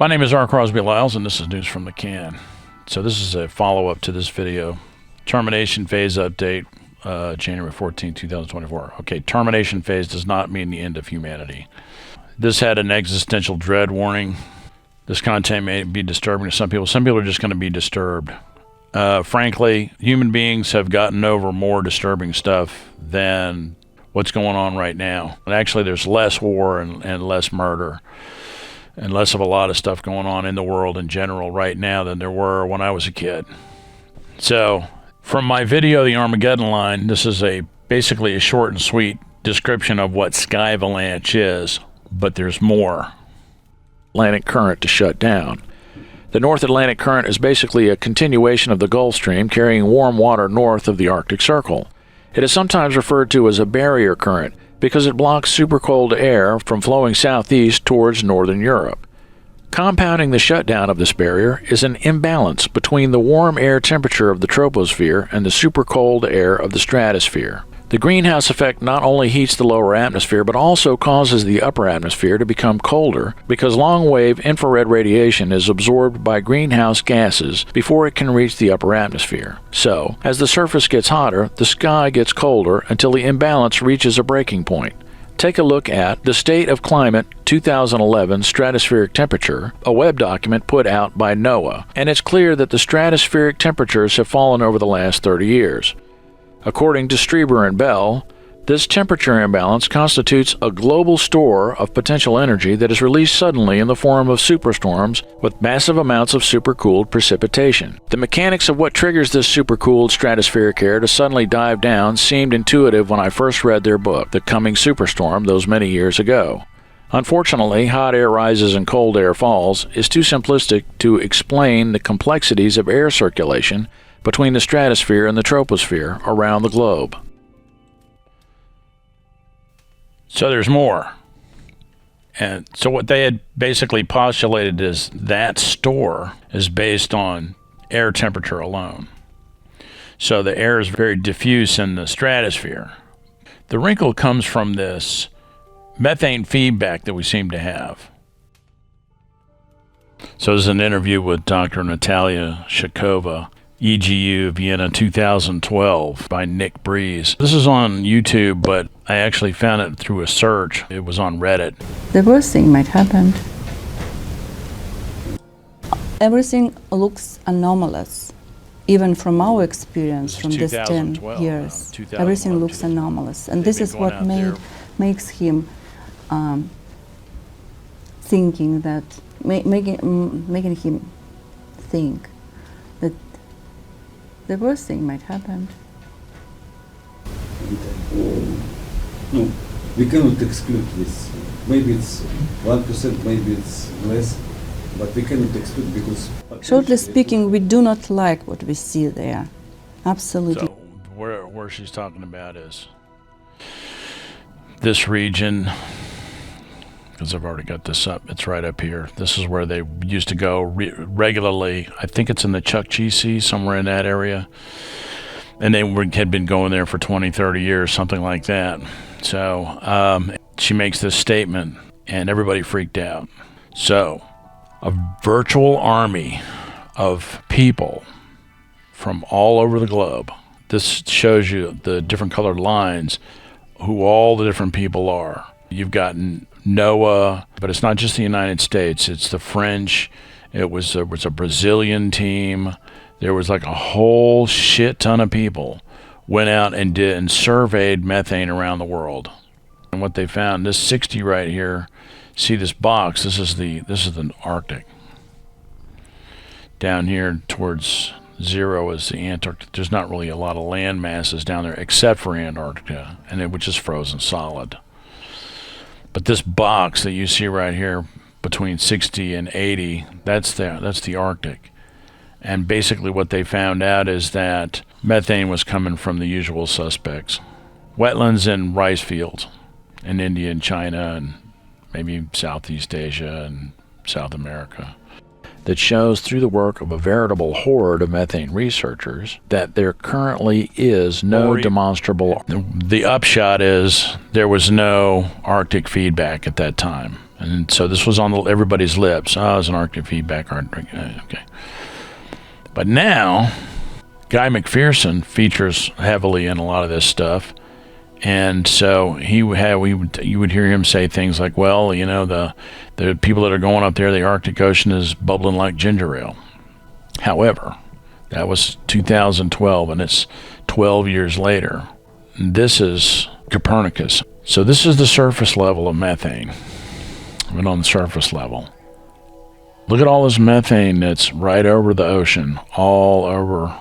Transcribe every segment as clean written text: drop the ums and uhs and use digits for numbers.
My name is R. Crosby Lyles, and this is News from the Can. So this is a follow-up to this video. Termination phase update, January 14, 2024. Okay, termination phase does not mean the end of humanity. This had an existential dread warning. This content may be disturbing to some people. Some people are just going to be disturbed. Frankly, human beings have gotten over more disturbing stuff than what's going on right now. And actually, there's less war and less murder and less of a lot of stuff going on in the world in general right now than there were when I was a kid. So, from my video, The Armageddon Line, this is basically a short and sweet description of what sky avalanche is, but there's more. Atlantic current to shut down. The North Atlantic Current is basically a continuation of the Gulf Stream carrying warm water north of the Arctic Circle. It is sometimes referred to as a barrier current because it blocks supercold air from flowing southeast towards northern Europe. Compounding the shutdown of this barrier is an imbalance between the warm air temperature of the troposphere and the supercold air of the stratosphere. The greenhouse effect not only heats the lower atmosphere but also causes the upper atmosphere to become colder because long-wave infrared radiation is absorbed by greenhouse gases before it can reach the upper atmosphere. So, as the surface gets hotter, the sky gets colder until the imbalance reaches a breaking point. Take a look at the State of Climate 2011 Stratospheric Temperature, a web document put out by NOAA, and it's clear that the stratospheric temperatures have fallen over the last 30 years. According to Strieber and Bell, this temperature imbalance constitutes a global store of potential energy that is released suddenly in the form of superstorms with massive amounts of supercooled precipitation. The mechanics of what triggers this supercooled stratospheric air to suddenly dive down seemed intuitive when I first read their book, The Coming Superstorm, those many years ago. Unfortunately, hot air rises and cold air falls is too simplistic to explain the complexities of air circulation between the stratosphere and the troposphere around the globe. So there's more. And so what they had basically postulated is that store is based on air temperature alone. So the air is very diffuse in the stratosphere. The wrinkle comes from this methane feedback that we seem to have. So there's an interview with Dr. Natalia Sakhova, EGU Vienna 2012 by Nick Bre. This is on YouTube, but I actually found it through a search. It was on Reddit. The worst thing might happen. Everything looks anomalous. Even from our experience from this 10 years, everything looks anomalous. And this is what makes him thinking that, making him think that the worst thing might happen. No, we cannot exclude this. Maybe it's 1%, maybe it's less, but we cannot exclude because... Shortly speaking, we do not like what we see there. Absolutely. So where she's talking about is this region, because I've already got this up, it's right up here. This is where they used to go regularly. I think it's in the Chukchi Sea, somewhere in that area. And they had been going there for 20, 30 years, something like that. So she makes this statement, and everybody freaked out. So a virtual army of people from all over the globe. This shows you the different colored lines, who all the different people are. You've got NOAA, but it's not just the United States. It's the French. It was a Brazilian team. There was like a whole shit ton of people went out and surveyed methane around the world. And what they found, this 60 right here, see this box? This is the Arctic. Down here towards 0 is the Antarctic. There's not really a lot of land masses down there except for Antarctica, which is frozen solid. But this box that you see right here between 60 and 80, that's the Arctic. And basically what they found out is that methane was coming from the usual suspects. Wetlands and rice fields in India and China and maybe Southeast Asia and South America. That shows through the work of a veritable horde of methane researchers that there currently is no demonstrable... The upshot is there was no Arctic feedback at that time. And so this was on everybody's lips. Oh, it's an Arctic feedback. Okay. But now, Guy McPherson features heavily in a lot of this stuff. And so you would hear him say things like, well, you know, the people that are going up there, the Arctic Ocean is bubbling like ginger ale. However, that was 2012, and it's 12 years later. This is Copernicus. So this is the surface level of methane, even on the surface level. Look at all this methane that's right over the ocean, all over.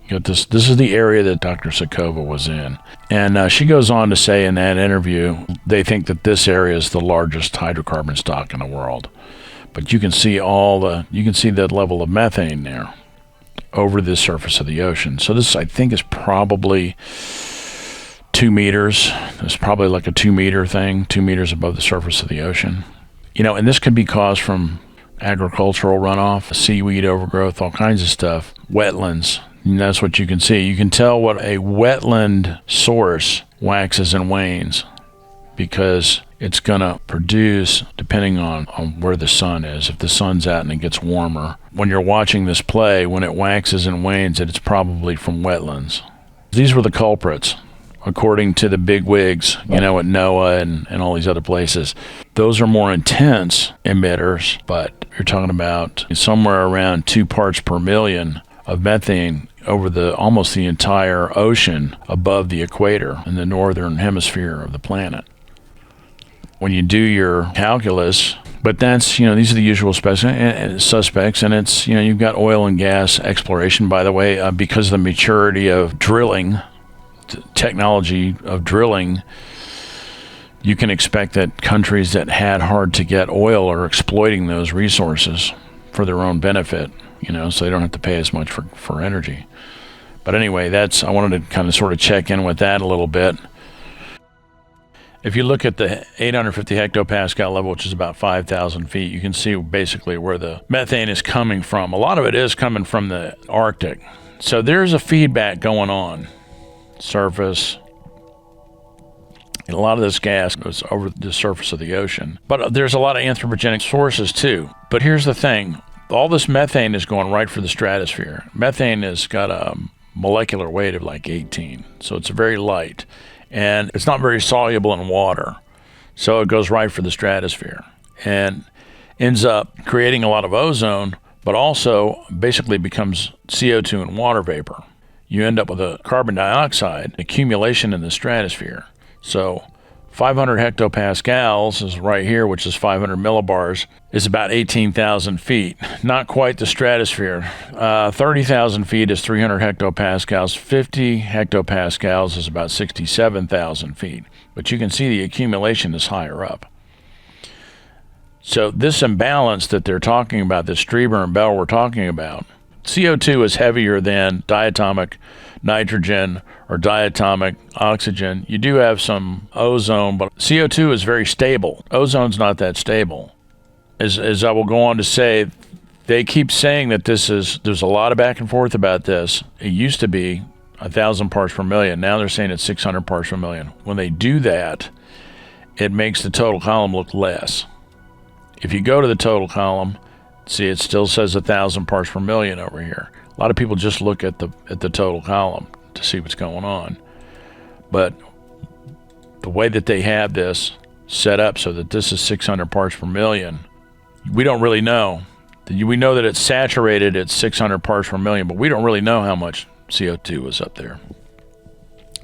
This is the area that Dr. Sakhova was in. And she goes on to say in that interview, they think that this area is the largest hydrocarbon stock in the world. But you can see the level of methane there over the surface of the ocean. So this, I think, is probably 2 meters. It's probably like a 2 meter thing, 2 meters above the surface of the ocean. You know, and this could be caused from agricultural runoff, seaweed overgrowth, all kinds of stuff, wetlands. And that's what you can see. You can tell what a wetland source waxes and wanes because it's going to produce, depending on where the sun is. If the sun's out and it gets warmer, when you're watching this play, when it waxes and wanes, it's probably from wetlands. These were the culprits, according to the big wigs, you know, at NOAA and all these other places. Those are more intense emitters, but you're talking about somewhere around 2 parts per million of methane over almost the entire ocean above the equator in the northern hemisphere of the planet. When you do your calculus, but that's, you know, these are the usual suspects, and it's, you know, you've got oil and gas exploration, by the way, because of the maturity of drilling, technology of drilling, you can expect that countries that had hard to get oil are exploiting those resources for their own benefit, you know, so they don't have to pay as much for energy. But anyway, I wanted to kind of sort of check in with that a little bit. If you look at the 850 hectopascal level, which is about 5,000 feet, you can see basically where the methane is coming from. A lot of it is coming from the Arctic. So there's a feedback going on. Surface. And a lot of this gas goes over the surface of the ocean. But there's a lot of anthropogenic sources too. But here's the thing. All this methane is going right for the stratosphere. Methane has got a molecular weight of like 18. So it's very light. And it's not very soluble in water. So it goes right for the stratosphere. And ends up creating a lot of ozone, but also basically becomes CO2 and water vapor. You end up with a carbon dioxide accumulation in the stratosphere. So 500 hectopascals is right here, which is 500 millibars, is about 18,000 feet. Not quite the stratosphere. 30,000 feet is 300 hectopascals. 50 hectopascals is about 67,000 feet. But you can see the accumulation is higher up. So this imbalance that they're talking about, this Strieber and Bell we're talking about, CO2 is heavier than diatomic nitrogen or diatomic oxygen. You do have some ozone, but CO2 is very stable. Ozone's not that stable. As I will go on to say, they keep saying that there's a lot of back and forth about this. It used to be 1,000 parts per million. Now they're saying it's 600 parts per million. When they do that, it makes the total column look less. If you go to the total column, see, it still says 1,000 parts per million over here. A lot of people just look at the total column to see what's going on. But the way that they have this set up so that this is 600 parts per million, we don't really know. We know that it's saturated at 600 parts per million, but we don't really know how much CO2 is up there.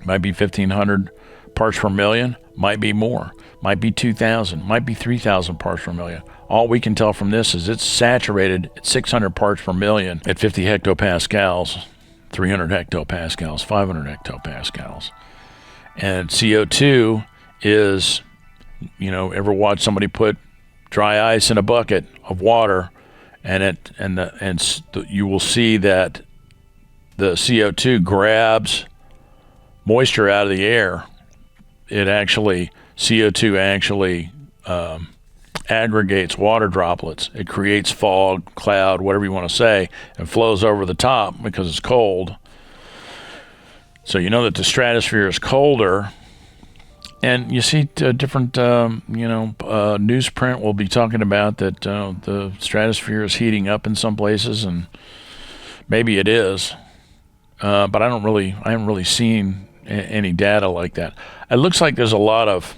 Might be 1,500 parts per million, might be more, might be 2,000, might be 3,000 parts per million. All we can tell from this is it's saturated at 600 parts per million at 50 hectopascals, 300 hectopascals, 500 hectopascals. And CO2 is, you know, ever watch somebody put dry ice in a bucket of water, and you will see that the CO2 grabs moisture out of the air. CO2 actually aggregates water droplets. It creates fog, cloud, whatever you want to say, and flows over the top because it's cold. So you know that the stratosphere is colder And you see different, newsprint will be talking about that the stratosphere is heating up in some places, and maybe it is, but I haven't really seen any data like that. It looks like there's a lot of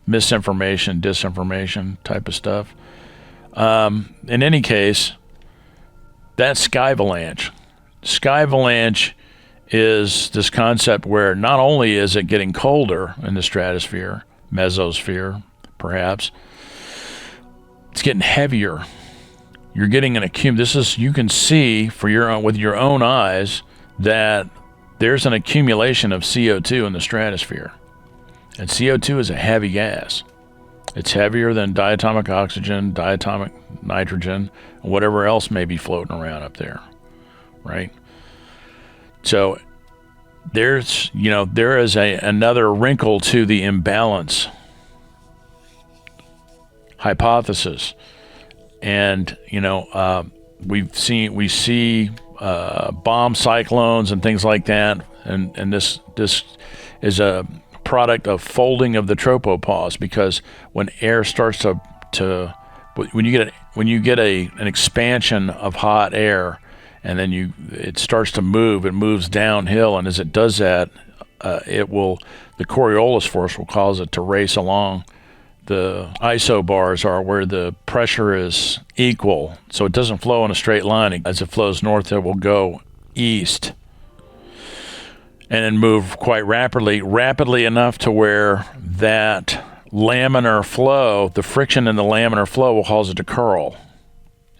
misinformation, disinformation type of stuff. In any case, that's skyvalanche. Skyvalanche is this concept where not only is it getting colder in the stratosphere, mesosphere, perhaps, it's getting heavier. You're getting an you can see with your own eyes that there's an accumulation of CO2 in the stratosphere. And CO2 is a heavy gas. It's heavier than diatomic oxygen, diatomic nitrogen, and whatever else may be floating around up there, right? So there is another wrinkle to the imbalance hypothesis. And, we see bomb cyclones and things like that. And this is a product of folding of the tropopause, because when air starts when you get an expansion of hot air, and then it starts to move, it moves downhill, and as it does that, the Coriolis force will cause it to race along the isobars are where the pressure is equal, so it doesn't flow in a straight line. As it flows north, it will go east and then move quite rapidly enough to where that laminar flow, the friction in the laminar flow, will cause it to curl.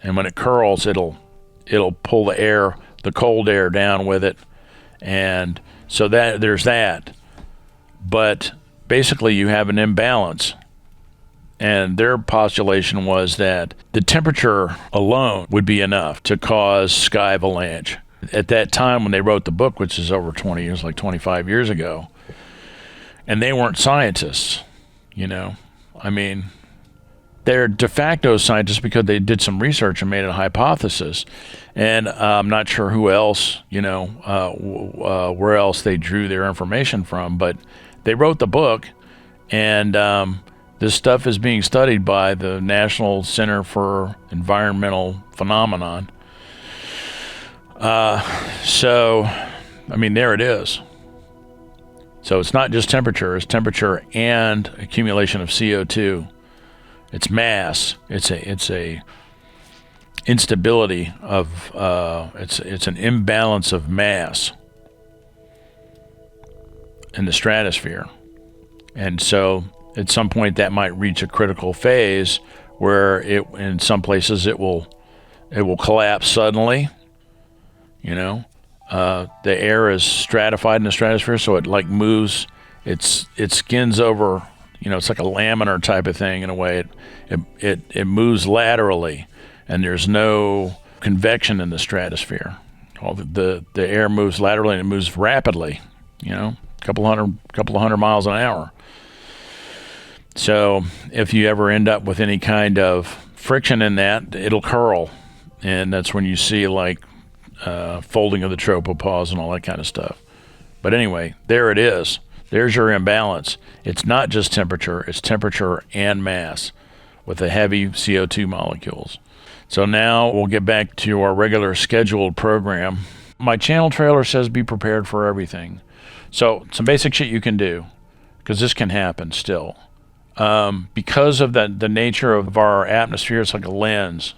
And when it curls, it'll pull the cold air down with it. And so there's that. But basically you have an imbalance. And their postulation was that the temperature alone would be enough to cause skyvalanche. At that time when they wrote the book, which is over 20 years, like 25 years ago, and they weren't scientists, they're de facto scientists because they did some research and made a hypothesis. And I'm not sure who else, where else they drew their information from, but they wrote the book, and this stuff is being studied by the National Center for Environmental Phenomenon. There it is. So it's not just temperature, it's temperature and accumulation of CO2. It's mass. It's a instability of, it's an imbalance of mass in the stratosphere. And so at some point that might reach a critical phase where in some places it will collapse suddenly. The air is stratified in the stratosphere, so it moves, it skins over, it's like a laminar type of thing in a way. It moves laterally, and there's no convection in the stratosphere. The air moves laterally and it moves rapidly, a couple of hundred miles an hour. So if you ever end up with any kind of friction in that, it'll curl, and that's when you see folding of the tropopause and all that kind of stuff. But anyway, there it is. There's your imbalance. It's not just temperature, it's temperature and mass with the heavy CO2 molecules. So now we'll get back to our regular scheduled program. My channel trailer says be prepared for everything. So some basic shit you can do, because this can happen still. Because of the nature of our atmosphere, it's like a lens.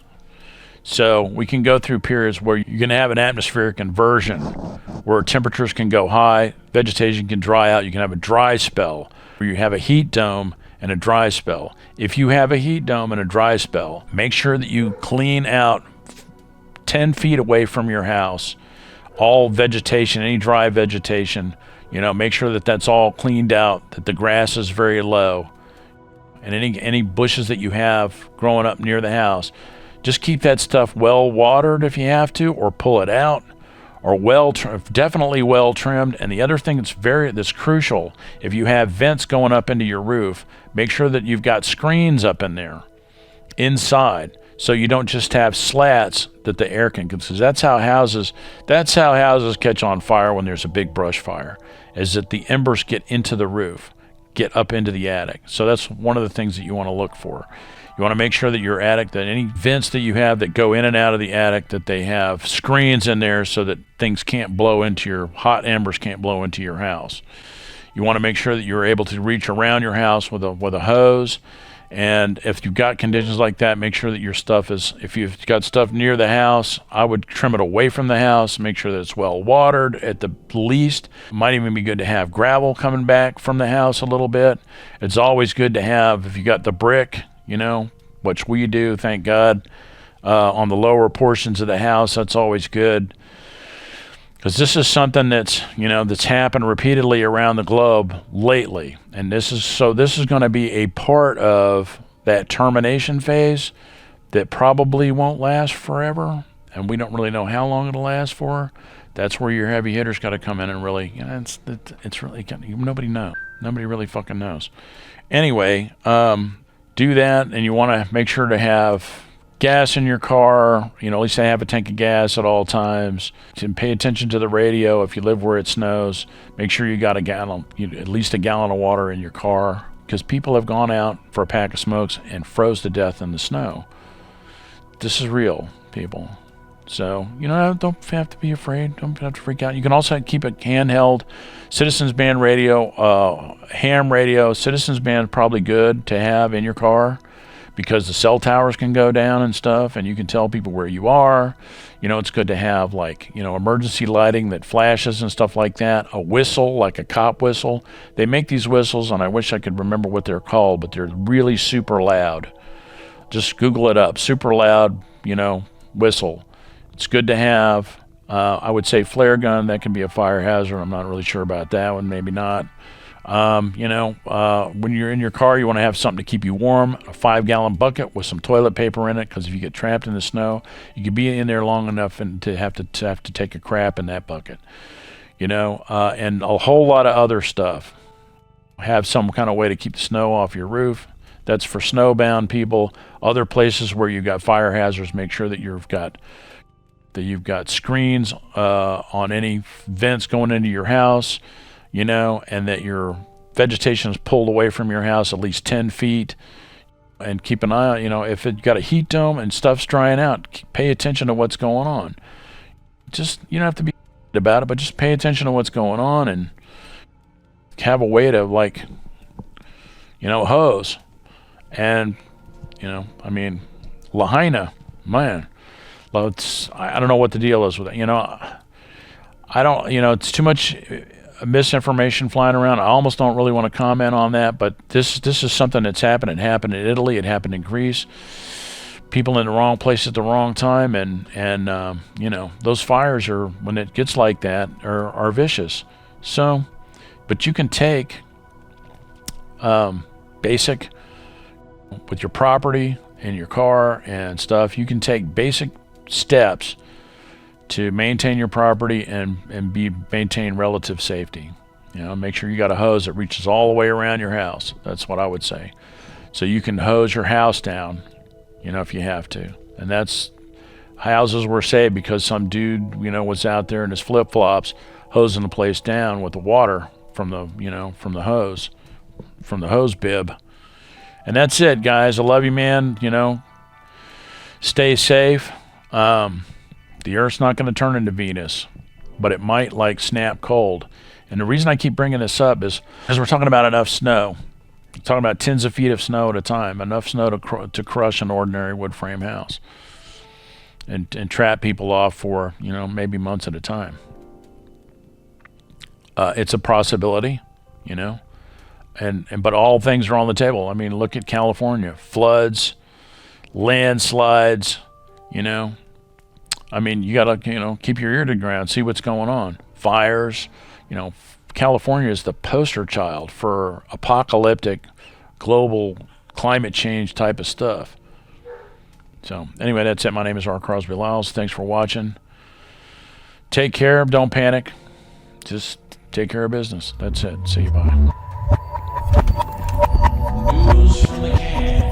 So we can go through periods where you're going to have an atmospheric inversion, where temperatures can go high, vegetation can dry out. You can have a dry spell, where you have a heat dome and a dry spell. If you have a heat dome and a dry spell, make sure that you clean out 10 feet away from your house all vegetation, any dry vegetation. Make sure that that's all cleaned out, that the grass is very low, and any bushes that you have growing up near the house. Just keep that stuff well watered if you have to, or pull it out, or definitely well trimmed. And the other thing that's crucial, if you have vents going up into your roof, make sure that you've got screens up in there inside, so you don't just have slats that the air can, because that's how houses catch on fire when there's a big brush fire, is that the embers get into the roof get up into the attic. So that's one of the things that you want to look for. You want to make sure that your attic, that any vents that you have that go in and out of the attic, that they have screens in there so that things can't blow into your, hot embers can't blow into your house. You want to make sure that you're able to reach around your house with a hose. And if you've got conditions like that, make sure that your stuff is, if you've got stuff near the house, I would trim it away from the house, make sure that it's well watered at the least. It might even be good to have gravel coming back from the house a little bit. It's always good to have, if you got the brick, you know, which we do, thank God, on the lower portions of the house, that's always good. Because this is something that's, you know, that's happened repeatedly around the globe lately. And this is going to be a part of that termination phase that probably won't last forever. And we don't really know how long it'll last for. That's where your heavy hitters got to come in and really, you know, it's really, nobody knows. Nobody really fucking knows. Anyway, do that, and you want to make sure to have gas in your car, you know, at least have a tank of gas at all times. And pay attention to the radio if you live where it snows. Make sure you got at least a gallon of water in your car, because people have gone out for a pack of smokes and froze to death in the snow. This is real, people. So, you know, don't have to be afraid. Don't have to freak out. You can also keep it handheld. Citizens Band radio, ham radio. Citizens Band is probably good to have in your car, because the cell towers can go down and stuff, and you can tell people where you are. You know, it's good to have, like, you know, emergency lighting that flashes and stuff like that. A whistle, like a cop whistle. They make these whistles, and I wish I could remember what they're called, but they're really super loud. Just Google it up. Super loud, you know, whistle. It's good to have. I would say flare gun, that can be a fire hazard. I'm not really sure about that one, maybe not. You know, when you're in your car, you want to have something to keep you warm. A 5-gallon bucket with some toilet paper in it, because if you get trapped in the snow, you could be in there long enough and to have to take a crap in that bucket. You know, and a whole lot of other stuff. Have some kind of way to keep the snow off your roof. That's for snowbound people. Other places where you've got fire hazards, make sure that you've got screens on any vents going into your house. You know, and that your vegetation is pulled away from your house at least 10 feet. And keep an eye on, you know, if it's got a heat dome and stuff's drying out, pay attention to what's going on. Just, you don't have to be about it, but just pay attention to what's going on and have a way to, like, you know, hose. And, you know, I mean, Lahaina, man, I don't know what the deal is with it. You know, I don't, you know, it's too much misinformation flying around. I almost don't really want to comment on that, but this is something that's happened. It happened in Italy. It happened in Greece. People in the wrong place at the wrong time, and you know, those fires are, when it gets like that, are vicious. So, but you can take basic, with your property and your car and stuff, you can take basic steps to maintain your property and maintain relative safety. You know, make sure you got a hose that reaches all the way around your house. That's what I would say. So you can hose your house down, you know, if you have to. And that's, houses were saved because some dude, you know, was out there in his flip-flops hosing the place down with the water from the, you know, from the hose bib. And that's it, guys. I love you, man. You know, stay safe. The Earth's not going to turn into Venus, but it might, like, snap cold. And the reason I keep bringing this up is because we're talking about enough snow. We're talking about tens of feet of snow at a time, enough snow to crush an ordinary wood frame house and trap people off for, you know, maybe months at a time. It's a possibility, you know, but all things are on the table. I mean, look at California, floods, landslides, you know. I mean, you got to, you know, keep your ear to the ground, see what's going on. Fires, you know, California is the poster child for apocalyptic global climate change type of stuff. So anyway, that's it. My name is R. Crosby Lyles. Thanks for watching. Take care. Don't panic. Just take care of business. That's it. See you. Bye. News from the can.